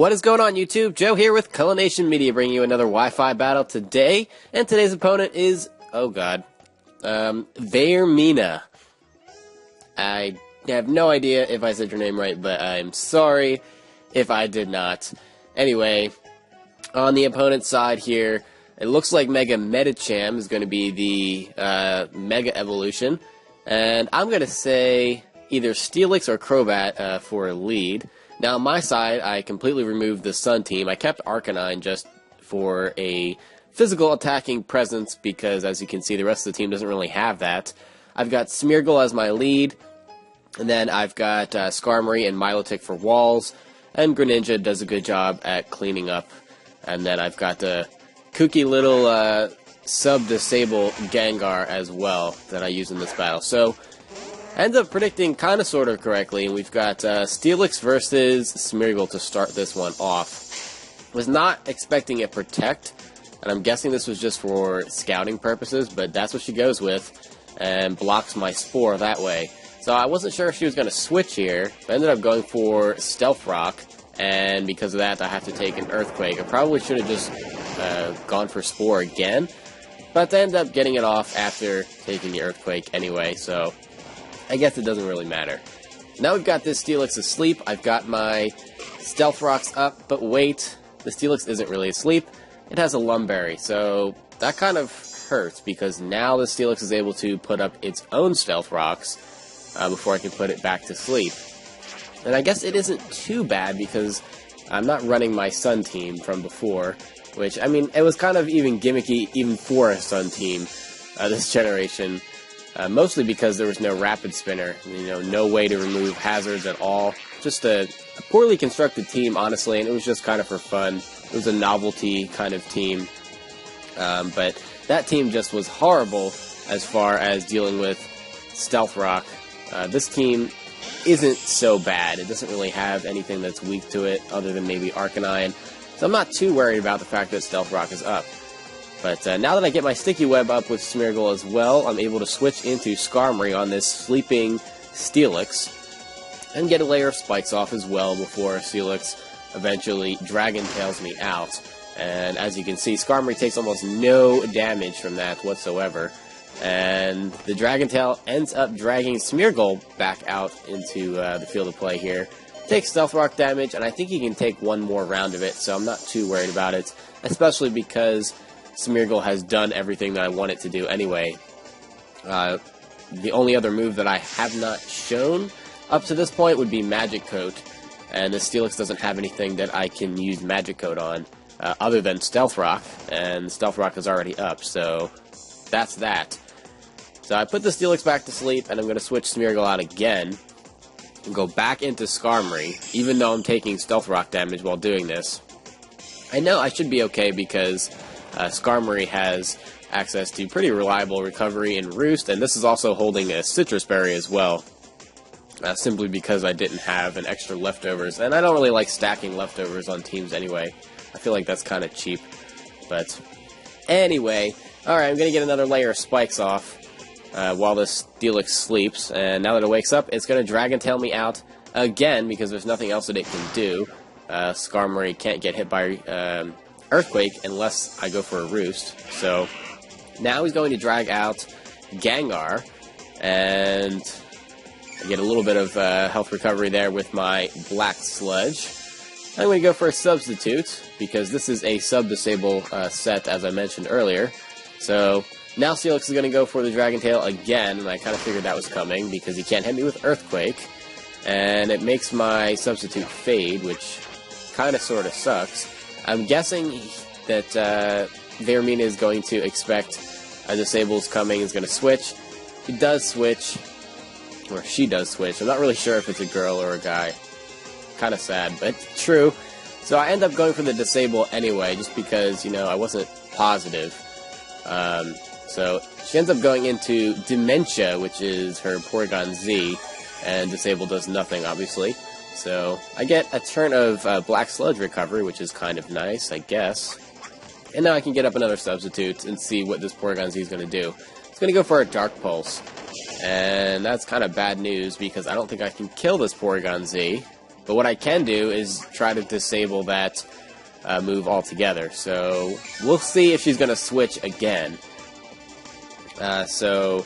What is going on, YouTube? Joe here with Culination Media, bringing you another Wi-Fi battle today. And today's opponent is, Vermina. I have no idea if I said your name right, but I'm sorry if I did not. Anyway, on the opponent's side here, it looks like Mega Medicham is going to be the Mega Evolution. And I'm going to say either Steelix or Crobat for a lead. Now, on my side, I completely removed the Sun team. I kept Arcanine just for a physical attacking presence because, as you can see, the rest of the team doesn't really have that. I've got Smeargle as my lead, and then I've got Skarmory and Milotic for walls, and Greninja does a good job at cleaning up. And then I've got the kooky little sub-disable Gengar as well that I use in this battle. So, I end up predicting kind of sort of correctly, and we've got Steelix versus Smeargle to start this one off. Was not expecting a Protect, and I'm guessing this was just for scouting purposes, but that's what she goes with, and blocks my Spore that way. So I wasn't sure if she was going to switch here, but I ended up going for Stealth Rock, and because of that I have to take an Earthquake. I probably should have just gone for Spore again, but I ended up getting it off after taking the Earthquake anyway, so I guess it doesn't really matter. Now we've got this Steelix asleep. I've got my Stealth Rocks up, but wait, the Steelix isn't really asleep. It has a Lumberry, so that kind of hurts because now the Steelix is able to put up its own Stealth Rocks before I can put it back to sleep. And I guess it isn't too bad because I'm not running my Sun team from before, which, I mean, it was kind of even gimmicky even for a Sun team this generation. Mostly because there was no Rapid Spinner, no way to remove hazards at all. Just a poorly constructed team, honestly, and it was just kind of for fun. It was a novelty kind of team. But that team just was horrible as far as dealing with Stealth Rock. This team isn't so bad. It doesn't really have anything that's weak to it other than maybe Arcanine. So I'm not too worried about the fact that Stealth Rock is up. But now that I get my Sticky Web up with Smeargle as well, I'm able to switch into Skarmory on this sleeping Steelix, and get a layer of spikes off as well before Steelix eventually Dragon Tails me out. And as you can see, Skarmory takes almost no damage from that whatsoever. And the Dragon Tail ends up dragging Smeargle back out into the field of play here. Takes Stealth Rock damage, and I think he can take one more round of it, so I'm not too worried about it, especially because Smeargle has done everything that I want it to do anyway. The only other move that I have not shown up to this point would be Magic Coat, and the Steelix doesn't have anything that I can use Magic Coat on other than Stealth Rock, and Stealth Rock is already up, so that's that. So I put the Steelix back to sleep, and I'm going to switch Smeargle out again, and go back into Skarmory, even though I'm taking Stealth Rock damage while doing this. I know I should be okay because Skarmory has access to pretty reliable recovery and Roost, and this is also holding a Citrus Berry as well, simply because I didn't have an extra leftovers, and I don't really like stacking leftovers on teams anyway. I feel like that's kind of cheap, but anyway, alright, I'm going to get another layer of spikes off while this Steelix sleeps, and now that it wakes up, it's going to Dragon Tail me out again because there's nothing else that it can do. Skarmory can't get hit by Earthquake unless I go for a Roost. So now he's going to drag out Gengar, and I get a little bit of health recovery there with my Black Sludge. I'm going to go for a Substitute because this is a sub-disable set, as I mentioned earlier. So now Steelix is going to go for the Dragon Tail again, and I kind of figured that was coming because he can't hit me with Earthquake, and it makes my Substitute fade, which kind of sort of sucks. I'm guessing that Vermina is going to expect a Disable's coming, is going to switch. He does switch, or she does switch. I'm not really sure if it's a girl or a guy. Kind of sad, but true. So I end up going for the Disable anyway, just because, I wasn't positive. So she ends up going into Dementia, which is her Porygon Z, and Disable does nothing, obviously. So I get a turn of Black Sludge recovery, which is kind of nice, I guess. And now I can get up another Substitute and see what this Porygon Z is going to do. It's going to go for a Dark Pulse. And that's kind of bad news because I don't think I can kill this Porygon Z. But what I can do is try to disable that move altogether. So we'll see if she's going to switch again. So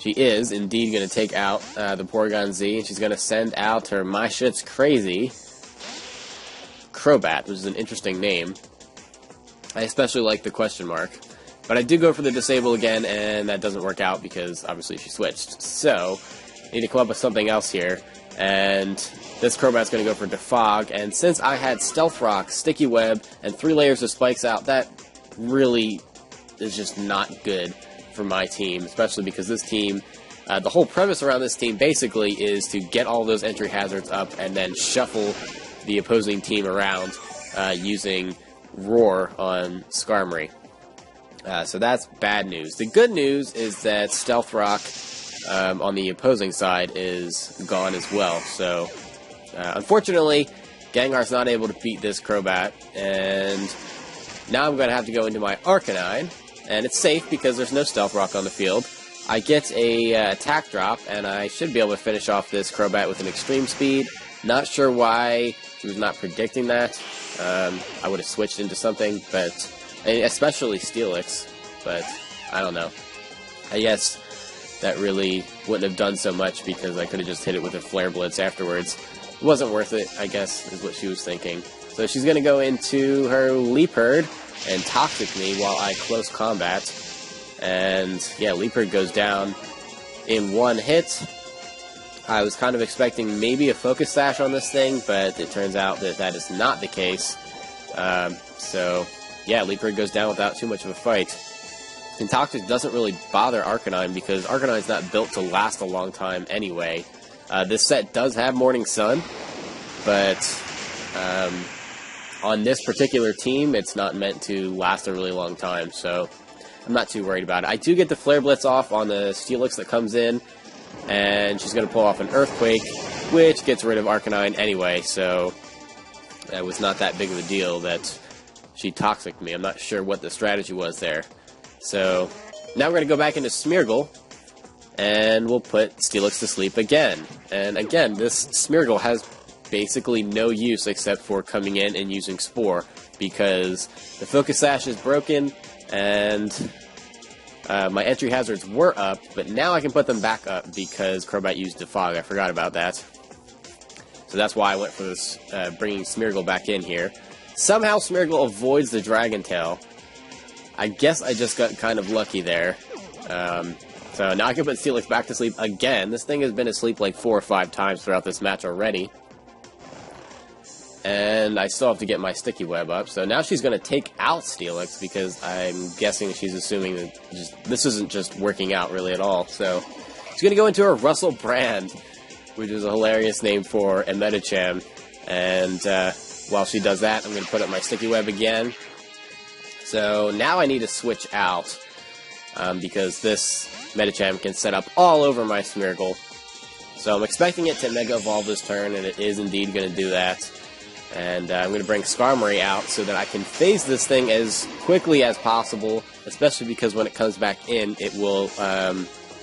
she is indeed going to take out the Porygon Z, and she's going to send out her My Shit's Crazy Crobat, which is an interesting name. I especially like the question mark. But I do go for the disable again, and that doesn't work out because obviously she switched. So I need to come up with something else here. And this Crobat's going to go for Defog, and since I had Stealth Rock, Sticky Web, and 3 layers of Spikes out, that really is just not good for my team, especially because this team, the whole premise around this team basically is to get all those entry hazards up and then shuffle the opposing team around using Roar on Skarmory. So that's bad news. The good news is that Stealth Rock on the opposing side is gone as well. So unfortunately, Gengar's not able to beat this Crobat, and now I'm going to have to go into my Arcanine, and it's safe because there's no Stealth Rock on the field. I get a attack drop, and I should be able to finish off this Crobat with an extreme speed. Not sure why he was not predicting that. I would have switched into something, but especially Steelix, but I don't know. I guess that really wouldn't have done so much because I could have just hit it with a Flare Blitz afterwards. It wasn't worth it, I guess, is what she was thinking. So she's going to go into her Leopard and Toxic me while I close combat. And yeah, Leopard goes down in one hit. I was kind of expecting maybe a Focus Sash on this thing, but it turns out that that is not the case. So yeah, Leopard goes down without too much of a fight. And Toxic doesn't really bother Arcanine because Arcanine's not built to last a long time anyway. This set does have Morning Sun, but on this particular team, it's not meant to last a really long time, so I'm not too worried about it. I do get the Flare Blitz off on the Steelix that comes in, and she's going to pull off an Earthquake, which gets rid of Arcanine anyway, so it was not that big of a deal that she Toxic'd me. I'm not sure what the strategy was there. So now we're going to go back into Smeargle, and we'll put Steelix to sleep again. And again, this Smeargle has basically no use except for coming in and using Spore, because the Focus Sash is broken, and my entry hazards were up, but now I can put them back up because Crobat used Defog. I forgot about that. So that's why I went for this, bringing Smeargle back in here. Somehow Smeargle avoids the Dragon Tail. I guess I just got kind of lucky there. So now I can put Steelix back to sleep again. This thing has been asleep like 4 or 5 times throughout this match already. And I still have to get my Sticky Web up. So now she's going to take out Steelix because I'm guessing she's assuming that this isn't just working out really at all. So she's going to go into her Russel Brand, which is a hilarious name for a Medicham. And while she does that, I'm going to put up my Sticky Web again. So now I need to switch out because this Medicham can set up all over my Smeargle. So I'm expecting it to Mega Evolve this turn, and it is indeed going to do that. And I'm going to bring Skarmory out so that I can phase this thing as quickly as possible, especially because when it comes back in, it will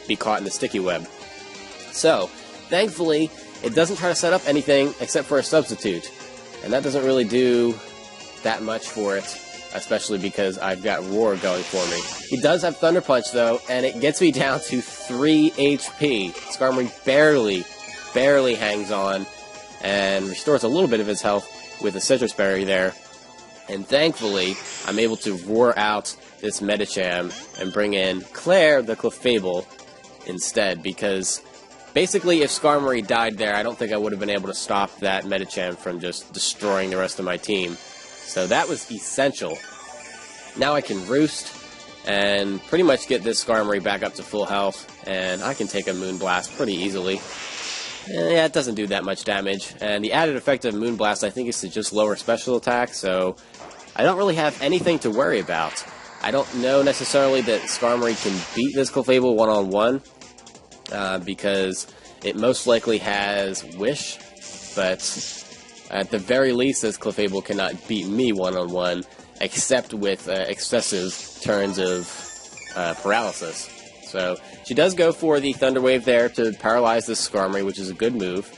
be caught in the Sticky Web. So, thankfully, it doesn't try to set up anything except for a substitute. And that doesn't really do that much for it, especially because I've got Roar going for me. He does have Thunder Punch, though, and it gets me down to 3 HP. Skarmory barely hangs on and restores a little bit of his health with a Citrus Berry there. And thankfully, I'm able to roar out this Medicham and bring in Claire the Clefable instead, because basically if Skarmory died there, I don't think I would have been able to stop that Medicham from just destroying the rest of my team. So that was essential. Now I can Roost and pretty much get this Skarmory back up to full health, and I can take a Moonblast pretty easily. Yeah, it doesn't do that much damage, and the added effect of Moonblast I think is to just lower special attack, so I don't really have anything to worry about. I don't know necessarily that Skarmory can beat this Clefable one-on-one, because it most likely has Wish, but at the very least this Clefable cannot beat me one-on-one, except with excessive turns of paralysis. So she does go for the Thunder Wave there to paralyze this Skarmory, which is a good move.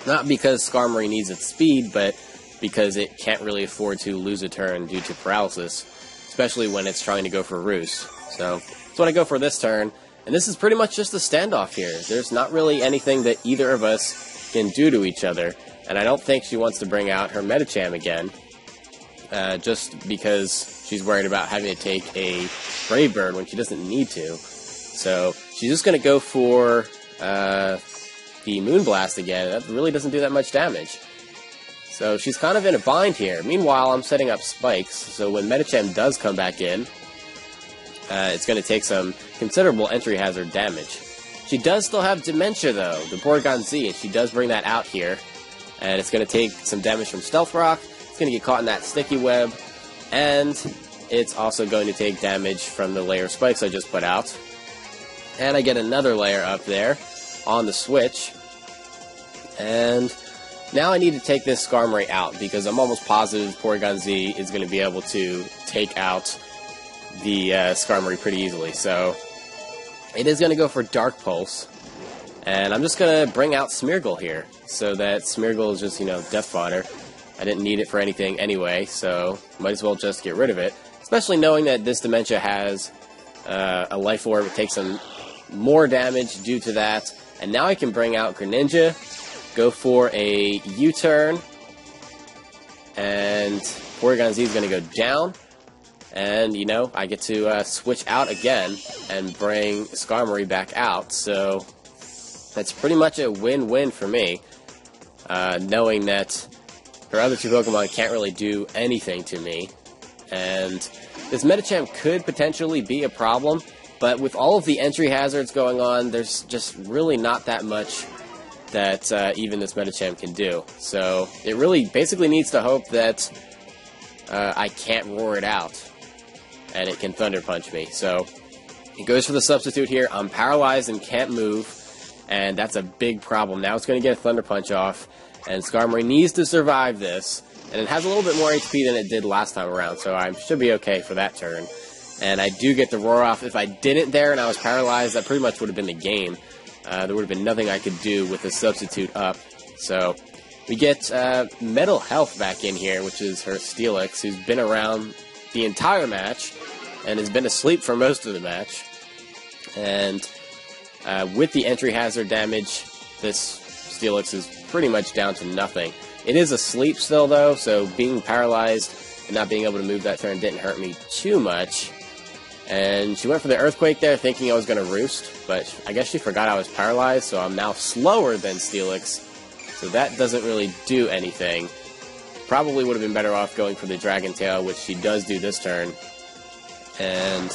Not because Skarmory needs its speed, but because it can't really afford to lose a turn due to paralysis, especially when it's trying to go for Roost. So that's what I go for this turn, and this is pretty much just a standoff here. There's not really anything that either of us can do to each other, and I don't think she wants to bring out her Medicham again, just because she's worried about having to take a Brave Bird when she doesn't need to. So she's just going to go for the Moonblast again. That really doesn't do that much damage. So she's kind of in a bind here. Meanwhile, I'm setting up spikes, so when Medicham does come back in, it's going to take some considerable entry hazard damage. She does still have Dementia, though, the Porygon Z, and she does bring that out here. And it's going to take some damage from Stealth Rock. It's going to get caught in that Sticky Web, and it's also going to take damage from the layer of spikes I just put out. And I get another layer up there on the switch. And now I need to take this Skarmory out, because I'm almost positive Porygon Z is going to be able to take out the Skarmory pretty easily. So it is going to go for Dark Pulse. And I'm just going to bring out Smeargle here, so that Smeargle is just, death fodder. I didn't need it for anything anyway, so might as well just get rid of it. Especially knowing that this Dementia has a Life Orb. It takes some more damage due to that. And now I can bring out Greninja, go for a U-turn, and Porygon Z is going to go down. And, I get to switch out again and bring Skarmory back out. So that's pretty much a win-win for me, knowing that her other two Pokemon can't really do anything to me. And this Medicham could potentially be a problem, but with all of the entry hazards going on, there's just really not that much that even this Medicham can do. So it really basically needs to hope that I can't roar it out, and it can Thunder Punch me. So it goes for the substitute here. I'm paralyzed and can't move, and that's a big problem. Now it's going to get a Thunder Punch off, and Skarmory needs to survive this, and it has a little bit more HP than it did last time around, so I should be okay for that turn. And I do get the Roar off. If I didn't there and I was paralyzed, that pretty much would have been the game. There would have been nothing I could do with the substitute up. So we get Metal Health back in here, which is her Steelix, who's been around the entire match and has been asleep for most of the match. And with the entry hazard damage, this Steelix is pretty much down to nothing. It is asleep still, though, so being paralyzed and not being able to move that turn didn't hurt me too much. And she went for the Earthquake there, thinking I was going to Roost, but I guess she forgot I was paralyzed, so I'm now slower than Steelix, so that doesn't really do anything. Probably would have been better off going for the Dragon Tail, which she does do this turn. And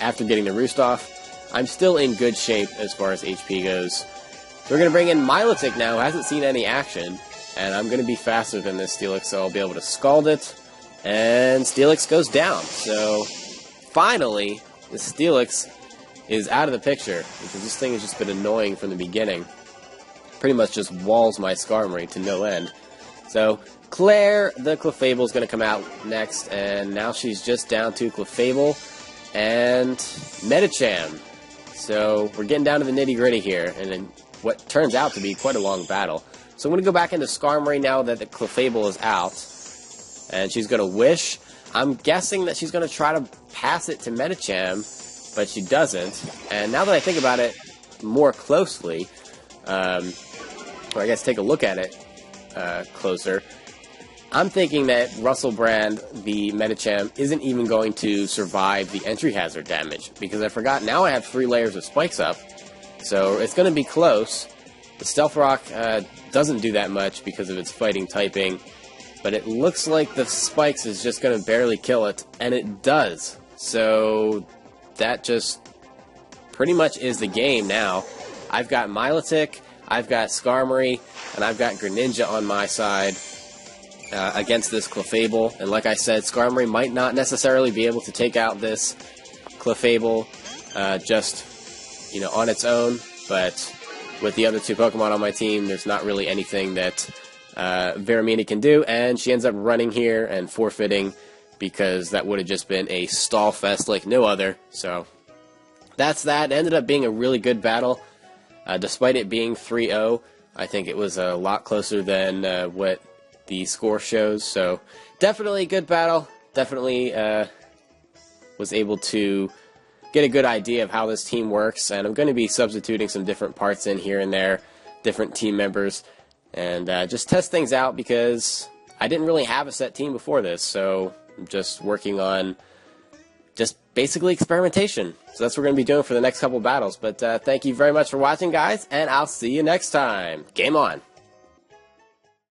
after getting the Roost off, I'm still in good shape as far as HP goes. So we're going to bring in Milotic now, who hasn't seen any action, and I'm going to be faster than this Steelix, so I'll be able to Scald it, and Steelix goes down. So finally, the Steelix is out of the picture, because this thing has just been annoying from the beginning. Pretty much just walls my Skarmory to no end. So Claire, the Clefable, is going to come out next, and now she's just down to Clefable and Medicham. So we're getting down to the nitty-gritty here, and in what turns out to be quite a long battle. So I'm going to go back into Skarmory now that the Clefable is out, and she's going to Wish. I'm guessing that she's going to try to pass it to Medicham, but she doesn't. And now that I think about it more closely, or I guess take a look at it closer, I'm thinking that Russel Brand, the Medicham, isn't even going to survive the entry hazard damage, because I forgot now I have 3 layers of spikes up, so it's going to be close. The Stealth Rock doesn't do that much because of its fighting typing, but it looks like the spikes is just going to barely kill it, and it does. So that just pretty much is the game now. I've got Milotic, I've got Skarmory, and I've got Greninja on my side against this Clefable. And like I said, Skarmory might not necessarily be able to take out this Clefable just, on its own, but with the other 2 Pokemon on my team, there's not really anything that Veramini can do, and she ends up running here and forfeiting, because that would have just been a stall fest like no other. So that's that. It ended up being a really good battle, despite it being 3-0. I think it was a lot closer than what the score shows. So definitely a good battle. Definitely was able to get a good idea of how this team works. And I'm going to be substituting some different parts in here and there, different team members, and just test things out because I didn't really have a set team before this. So I'm just working on just basically experimentation. So that's what we're going to be doing for the next couple battles. But thank you very much for watching, guys, and I'll see you next time. Game on.